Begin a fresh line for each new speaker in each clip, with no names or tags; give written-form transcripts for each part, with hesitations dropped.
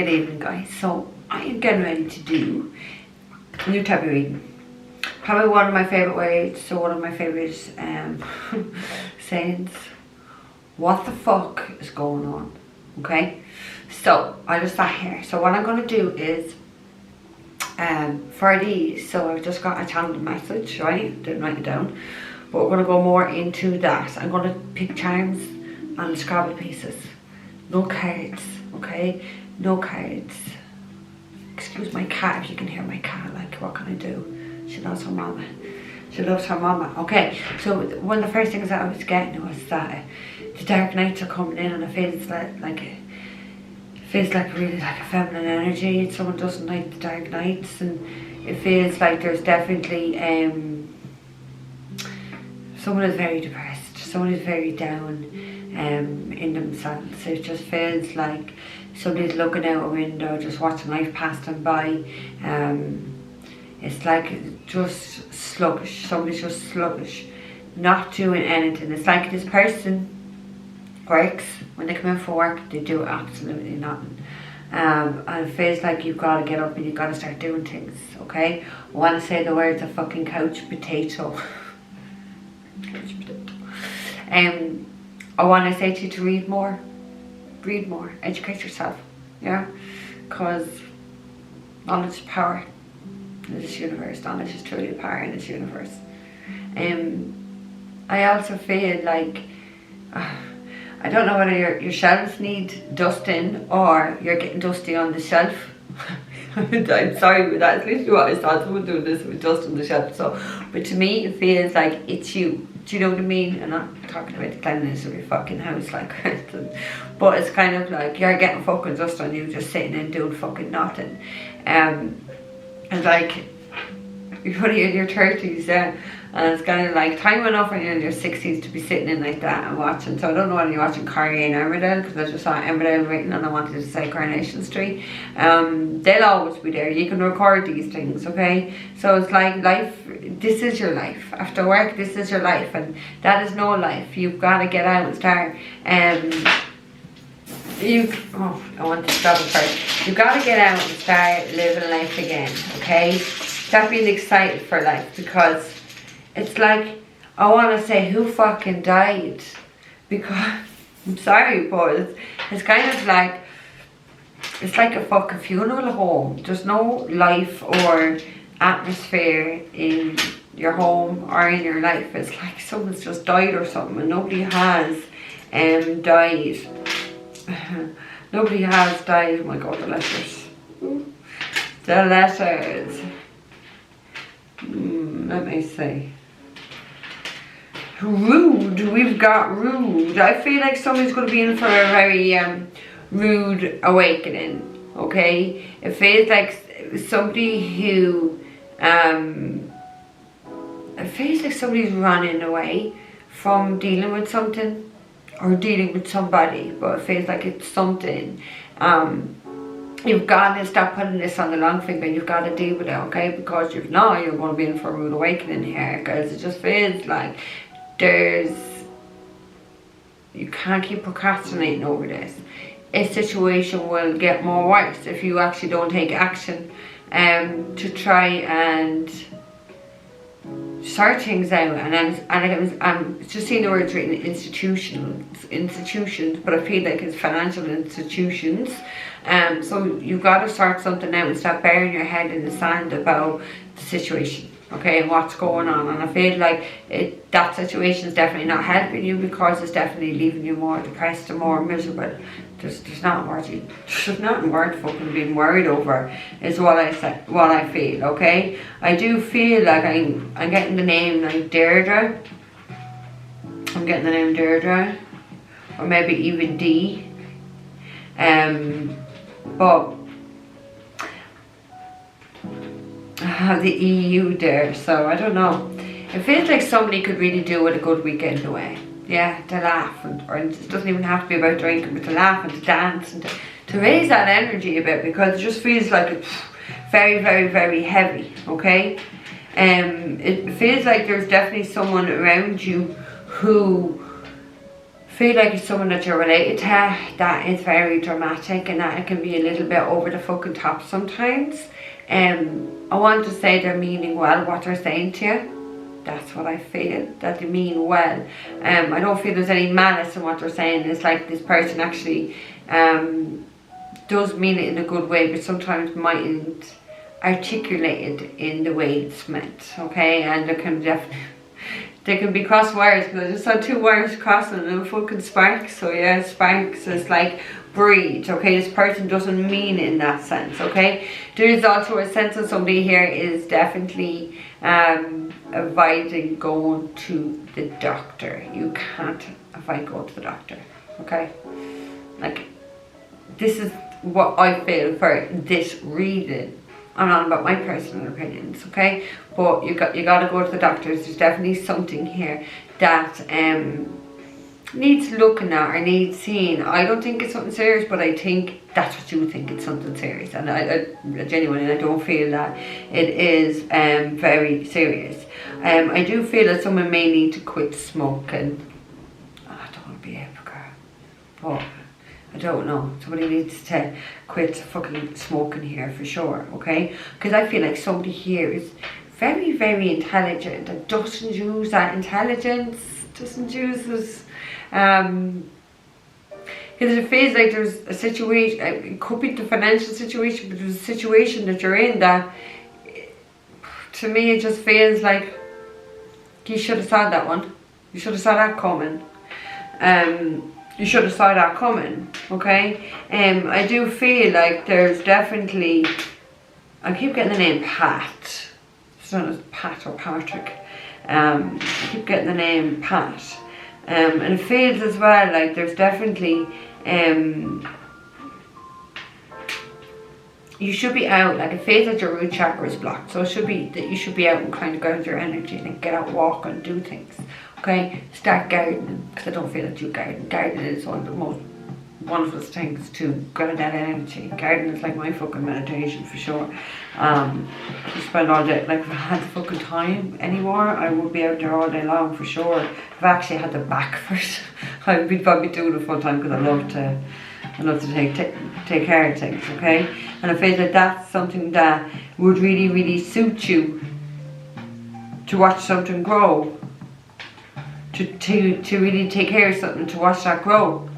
Good evening, guys. So I am getting ready to do a new type of reading. Probably one of my favourite words, so one of my favourite sayings. What the fuck is going on? Okay? So I just sat here. So what I'm going to do is for these, so I've just got a channeled message, right? Didn't write it down. But we're going to go more into that. I'm going to pick charms and Scrabble pieces. No cards, okay? No cards. Excuse my cat if you can hear my cat. Like, what can I do? She loves her mama. She loves her mama. Okay, so one of the first things that I was getting was that the dark nights are coming in, and it feels like really like a feminine energy. Someone doesn't like the dark nights, and it feels like there's definitely someone is very depressed. Someone is very down in themselves. It just feels like somebody's looking out a window, just watching life pass them by. It's like just sluggish. Somebody's just sluggish, not doing anything. It's like this person works. When they come in for work, they do absolutely nothing. And it feels like you've got to get up and you've got to start doing things, okay? I want to say the words a fucking couch potato. Couch potato. I want to say to you to read more, educate yourself, yeah? Because knowledge is power in this universe. Knowledge is truly power in this universe. I also feel like, I don't know whether your shelves need dusting or you're getting dusty on the shelf. I'm sorry, but that's literally what I thought. Someone doing this with dust on the shelf. So, but to me, it feels like it's you. Do you know what I mean? I'm not talking about the cleanliness of your fucking house, like, but it's kind of like you're getting fucking dust on you, just sitting and doing fucking nothing. And like, you're only in your 30s, yeah. And it's kind of like time enough when you're in your 60s to be sitting in like that and watching. So I don't know whether you're watching Corrie and Emmerdale, because I just saw Emmerdale written and I wanted to say Coronation Street. They'll always be there. You can record these things, okay? So it's like life, this is your life. After work, this is your life, and that is no life. You've got to get out and start. I want to stop it first. You've got to get out and start living life again, okay? Stop being excited for life, because it's like, I want to say, who fucking died? Because, I'm sorry, but it's kind of like, it's like a fucking funeral home. There's no life or atmosphere in your home or in your life. It's like someone's just died or something, and nobody has died. Nobody has died. Oh my god, the letters. The letters. Let me see. Rude. We've got rude. I feel like somebody's going to be in for a very rude awakening, okay? It feels like somebody who it feels like somebody's running away from dealing with something or dealing with somebody, but it feels like it's something. You've got to stop putting this on the long finger. You've got to deal with it, okay? Because if not, you're going to be in for a rude awakening here, because it just feels like you can't keep procrastinating over this. A situation will get more worse if you actually don't take action to try and sort things out. I'm just seeing the words written institutions, but I feel like it's financial institutions. So you've got to sort something out and stop burying your head in the sand about the situation, okay, and what's going on. And I feel like that situation is definitely not helping you, because it's definitely leaving you more depressed and more miserable. There's nothing worth fucking being worried over, is what I feel, okay? I do feel like I'm getting the name like Deirdre. I'm getting the name Deirdre, or maybe even D. But I have the EU there, so I don't know. It feels like somebody could really do with a good weekend away. Yeah, to laugh, or it doesn't even have to be about drinking, but to laugh and to dance and to raise that energy a bit, because it just feels like it's very, very, very heavy, okay? It feels like there's definitely someone around you who feel like it's someone that you're related to that is very dramatic, and that it can be a little bit over the fucking top sometimes. I want to say they're meaning well what they're saying to you. That's what I feel, that they mean well. I don't feel there's any malice in what they're saying. It's like this person actually does mean it in a good way, but sometimes mightn't articulate it in the way it's meant, okay? And there can be cross wires, because I just saw 2 wires crossing and a fucking spark. So yeah, sparks is like breed, okay? This person doesn't mean it in that sense, okay? There is also a sense of somebody here is definitely avoiding going to the doctor. You can't avoid going to the doctor, okay? Like, this is what I feel for this reading. I'm not about my personal opinions, okay? But you got to go to the doctors. There's definitely something here that needs looking at or needs seeing. I don't think it's something serious, but I think that's what you think, it's something serious. And I genuinely, I don't feel that it is very serious. I do feel that someone may need to quit smoking. I don't want to be a hypocrite, but I don't know. Somebody needs to quit fucking smoking here for sure, okay? Because I feel like somebody here is very, very intelligent and doesn't use that intelligence, doesn't use this. Because it feels like there's a situation, it could be the financial situation, but there's a situation that you're in that, to me, it just feels like you should have saw that one. You should have saw that coming. You should have saw that coming, okay? I do feel like there's definitely, I keep getting the name Pat. It's not as Pat or Patrick. I keep getting the name Pat. And it feels as well like there's definitely, you should be out, like it feels like your root chakra is blocked. So it should be that you should be out and kind of ground your energy and get out, walk and do things. Okay, start gardening, because I don't feel that you garden. Gardening is one of the most wonderful things to ground that energy. Gardening is like my fucking meditation for sure. You spend all day, like if I had the fucking time anymore, I would be out there all day long for sure. If I actually had the back for it, I would be probably doing it full time, because I love to take care of things, okay? And I feel that that's something that would really, really suit you, to watch something grow. To really take care of something, to watch that grow.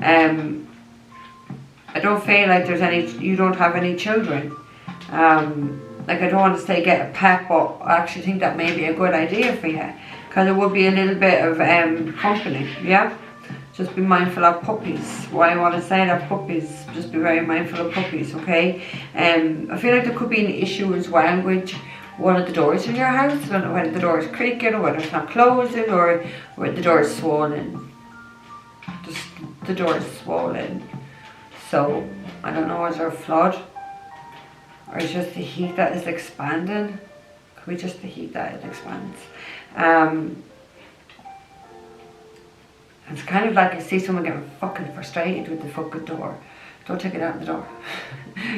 I don't feel like there's any, you don't have any children. Like I don't want to say get a pet, but I actually think that may be a good idea for you, because it would be a little bit of company, yeah? Just be mindful of puppies. Why I want to say that, puppies, just be very mindful of puppies, okay? I feel like there could be an issue as well with one of the doors in your house. I don't know whether the door is creaking or whether it's not closing, or whether the door is swollen. Just the door is swollen. So I don't know, is there a flood? Or is just the heat that is expanding? Could be just the heat that it expands. It's kind of like I see someone getting fucking frustrated with the fucking door. Don't take it out the door.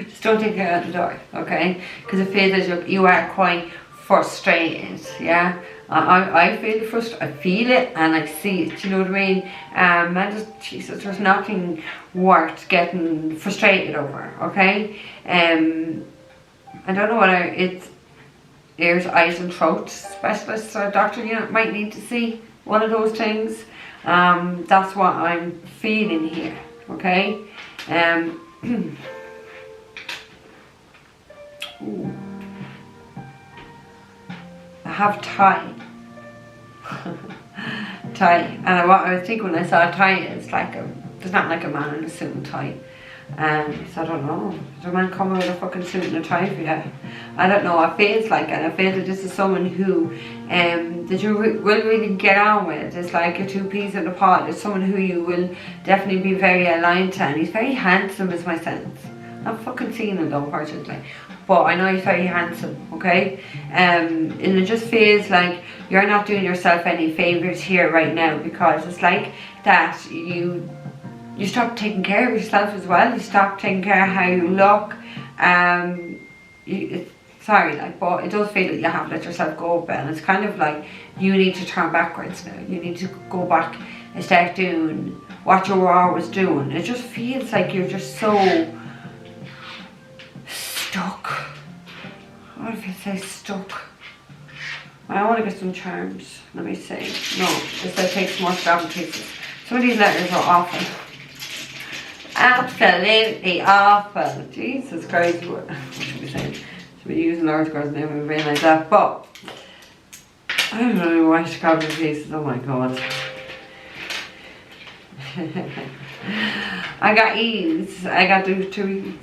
Just don't take it out the door, okay? Because it feels as you are quite frustrated, yeah? I feel the I feel it and I see it, you know what I mean? And just, Jesus, there's nothing worth getting frustrated over, okay? I don't know whether it's ears, eyes and throat specialist or doctor you might need to see, one of those things. That's what I'm feeling here, okay? Ooh. I have tie. Tie, and what I was thinking when I saw a tie, it's like there's not like a man in a suit and tie. So I don't know. Is a man coming with a fucking suit and a tie for you? I don't know. I feel like, and I feel that this is someone who that you will really get on with. It's like a two peas in a pod. It's someone who you will definitely be very aligned to, and he's very handsome, is my sense. I'm fucking seeing him though, unfortunately. But I know he's very handsome, okay? And it just feels like you're not doing yourself any favours here right now, because it's like that you stop taking care of yourself as well. You stop taking care of how you look. Sorry, like, but it does feel that you have let yourself go a bit, and it's kind of like you need to turn backwards now. You need to go back and start doing what you were always doing. It just feels like you're just so stuck. What if I say stuck? I want to get some charms. Let me see. No, it says take some more scrap pieces. Some of these letters are awful. Absolutely awful. Jesus Christ. What should we say? Should be using large girls' name and realise that. But I don't know why scrap pieces. Oh my god. I got E's. I got those 2 E's.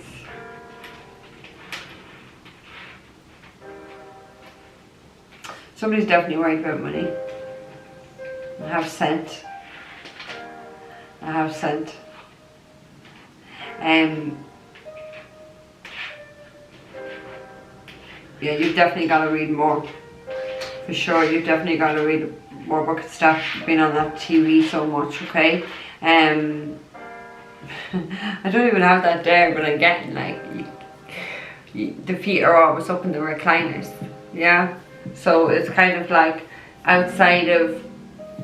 Somebody's definitely worried about money. I have sent. Yeah, you've definitely got to read more. For sure, you've definitely got to read more books and stuff. Being on that TV so much, okay? I don't even have that there, but I'm getting like the feet are always up in the recliners. Yeah. So it's kind of like outside of,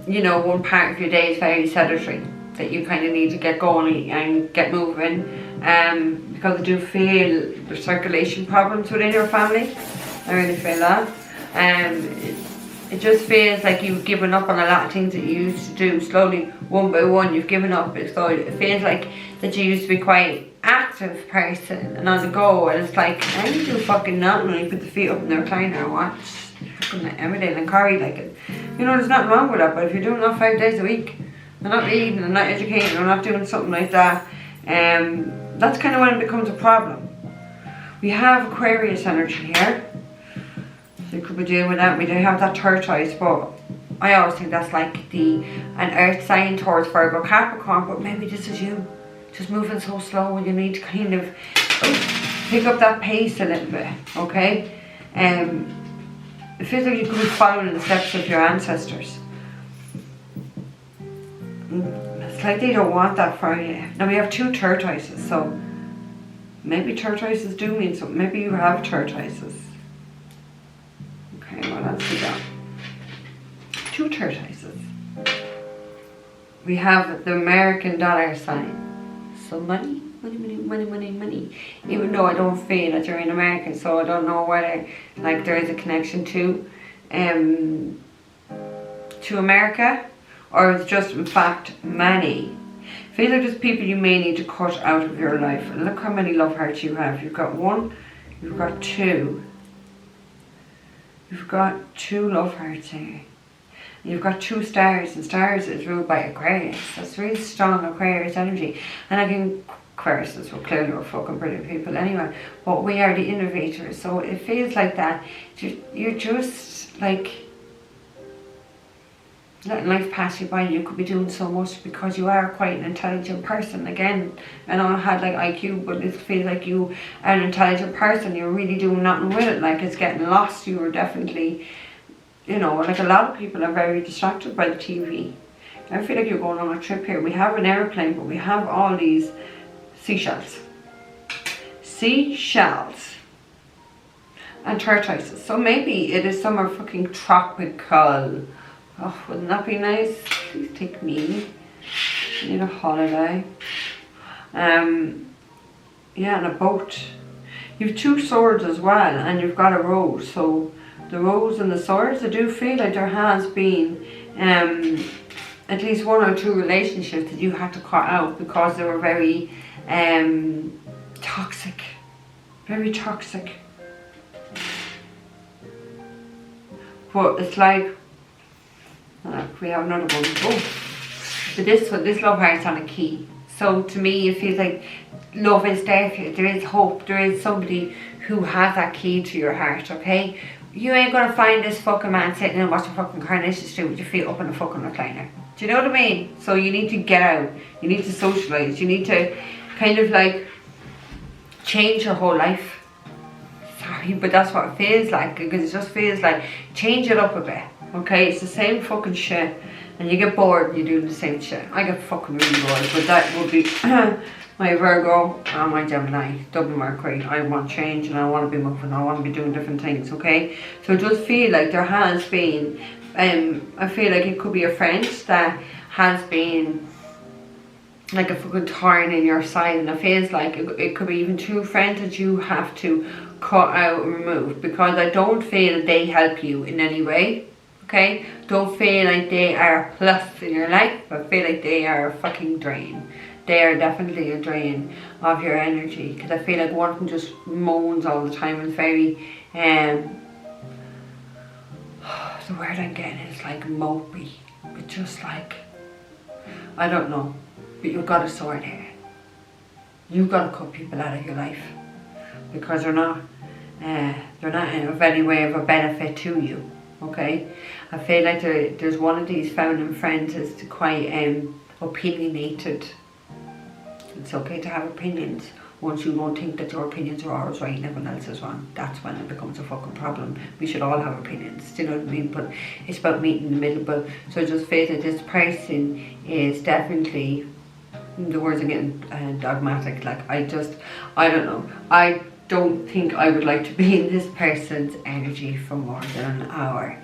you know, one part of your day is very sedentary, that you kind of need to get going and get moving, because I do feel there's circulation problems within your family. I really feel that. It just feels like you've given up on a lot of things that you used to do. Slowly, one by one, you've given up. So it feels like that you used to be quite active person and on the go, and it's like, I need to do fucking nothing when you put the feet up in the recliner and watch fucking Emmerdale and Corrie, like it. You know, there's nothing wrong with that, but if you're doing that 5 days a week, and not reading and not educating or not doing something like that, that's kind of when it becomes a problem. We have Aquarius energy here, so you could be dealing with that. We do have that tortoise, but I always think that's like an earth sign towards Virgo, Capricorn, but maybe this is you. Just moving so slow and you need to kind of pick up that pace a little bit, okay? It feels like you could be following the steps of your ancestors. It's like they don't want that for you. Now we have 2 tortoises, so maybe tortoises do mean something. Maybe you have tortoises. Okay, what else we got? 2 tortoises. We have the American dollar sign. So money. Even though I don't feel that you're in America, so I don't know whether like there is a connection to America, or it's just in fact money. I feel like there's people you may need to cut out of your life. And look how many love hearts you have. You've got 1, you've got 2. You've got 2 love hearts here. You've got 2 stars, and stars is ruled by Aquarius. That's really strong Aquarius energy. And again, Aquarius is clearly we're fucking brilliant people anyway. But we are the innovators, so it feels like that. You're just like letting life pass you by. You could be doing so much because you are quite an intelligent person. Again, I know I had like IQ, but it feels like you are an intelligent person. You're really doing nothing with it. Like it's getting lost. You were definitely, you know, like a lot of people are very distracted by the TV. I feel like you're going on a trip here. We have an airplane, but we have all these seashells. Seashells. And tortoises. So maybe it is somewhere fucking tropical. Oh, wouldn't that be nice? Please take me. I need a holiday. Yeah, and a boat. You've 2 swords as well, and you've got a rose. So the rose and the swords, I do feel like there has been at least 1 or 2 relationships that you had to cut out because they were very toxic. Very toxic. But it's like, look, we have another one. Oh, so this love heart's on a key. So to me, it feels like love is there for you. There is hope. There is somebody who has that key to your heart, okay? You ain't gonna find this fucking man sitting and watching fucking Carnation Street with your feet up in a fucking recliner. Do you know what I mean? So you need to get out. You need to socialise. You need to kind of like change your whole life. Sorry, but that's what it feels like, because it just feels like change it up a bit. Okay, it's the same fucking shit, and you get bored and you do the same shit. I get fucking really bored, but that would be my Virgo and my Gemini, double Mercury. I want change and I want to be moving. I want to be doing different things. Okay, so it does feel like there has been. I feel like it could be a friend that has been like a fucking thorn in your side, and it feels like it could be even two friends that you have to cut out and remove, because I don't feel they help you in any way. Okay, don't feel like they are a plus in your life, but feel like they are a fucking drain. They are definitely a drain of your energy, because I feel like one of them just moans all the time and very the word I'm getting is like mopey. It's just like, I don't know, but you've got to sort it. You've got to cut people out of your life, because they're not in any way of a benefit to you. Okay, I feel like there's one of these feminine friends is quite opinionated. It's okay to have opinions once you don't think that your opinions are always right and everyone else is wrong. That's when it becomes a fucking problem. We should all have opinions, do you know what I mean? But it's about meeting in the middle. But so I just feel that this person is definitely, the words are getting dogmatic, like I don't know. I don't think I would like to be in this person's energy for more than an hour,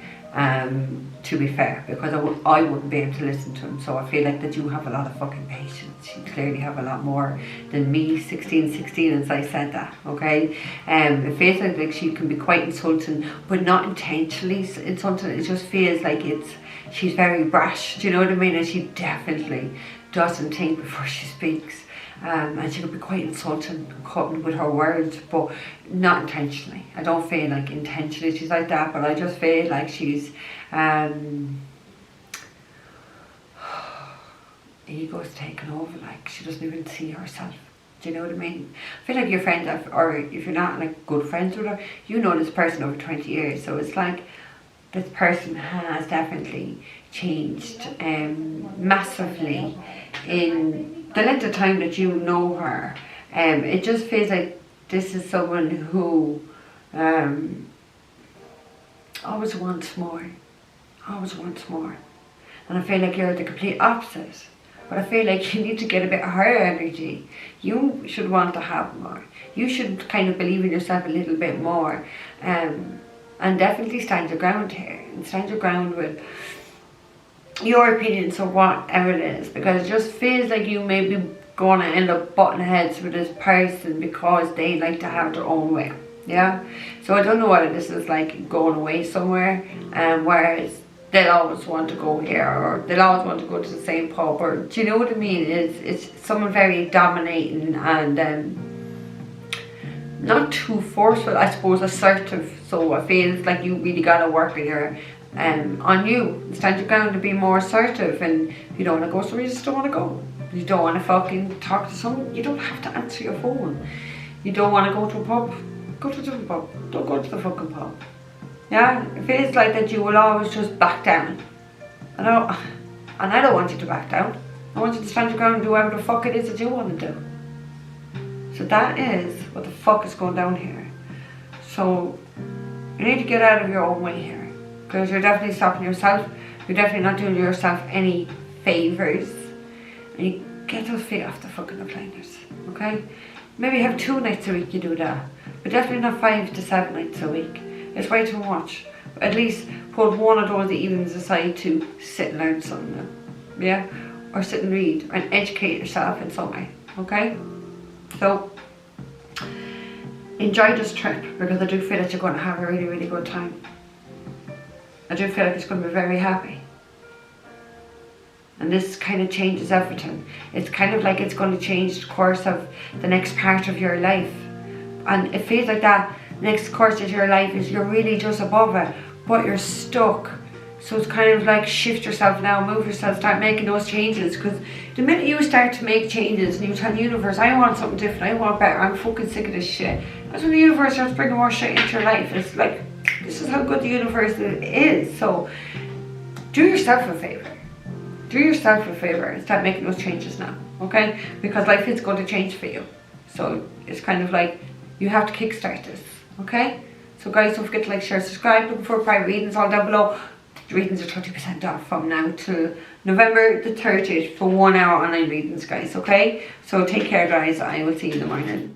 to be fair, because I wouldn't be able to listen to him. So I feel like that you have a lot of fucking patience. You clearly have a lot more than me. 16 as I said that, okay? It feels like she can be quite insulting, but not intentionally insulting. It just feels like she's very brash, do you know what I mean? And she definitely doesn't think before she speaks. And she could be quite insulting, cutting with her words, but not intentionally. I don't feel like intentionally she's like that, but I just feel like she's ego's taken over. Like she doesn't even see herself. Do you know what I mean? I feel like your friend, or if you're not like good friends with her, you know this person over 20 years. So it's like this person has definitely changed massively in the length of time that you know her. It just feels like this is someone who always wants more. And I feel like you're the complete opposite. But I feel like you need to get a bit of her energy. You should want to have more. You should kind of believe in yourself a little bit more. And definitely stand your ground here. And stand your ground with your opinions or whatever it is, because it just feels like you may be going to end up butting heads with this person because they like to have their own way. Yeah, so I don't know whether this is like going away somewhere, whereas they'll always want to go here, or they'll always want to go to the same pub, or do you know what I mean? It's someone very dominating and not too forceful, I suppose, assertive. So I feel like you really got to work with her on you. Stand your ground to be more assertive, and if you don't want to go somewhere, you just don't want to go. You don't want to fucking talk to someone, you don't have to answer your phone. You don't want to go to a pub, go to a different pub. Don't go to the fucking pub. Yeah, it feels like that you will always just back down. And I don't want you to back down. I want you to stand your ground and do whatever the fuck it is that you want to do. So that is what the fuck is going down here. So you need to get out of your own way here, because you're definitely stopping yourself. You're definitely not doing yourself any favours. And you get those feet off the fucking recliners, okay? Maybe have 2 nights a week you do that, but definitely not 5 to 7 nights a week. It's way too much. At least put one of those evenings aside to sit and learn something new, yeah? Or sit and read and educate yourself in some way, okay? So enjoy this trip, because I do feel that you're going to have a really, really good time. I do feel like it's going to be very happy. And this kind of changes everything. It's kind of like it's going to change the course of the next part of your life. And it feels like that next course of your life is you're really just above it, but you're stuck. So it's kind of like shift yourself now, move yourself, start making those changes. Because the minute you start to make changes and you tell the universe, I want something different, I want better, I'm fucking sick of this shit. That's when the universe starts bringing more shit into your life. It's like, this is how good the universe is. So do yourself a favour. Do yourself a favour and start making those changes now, okay? Because life is going to change for you. So it's kind of like you have to kickstart this, okay? So guys, don't forget to like, share, subscribe. Looking for private readings all down below. The readings are 30% off from now to November the 30th for 1 hour online readings, guys, okay? So take care, guys. I will see you in the morning.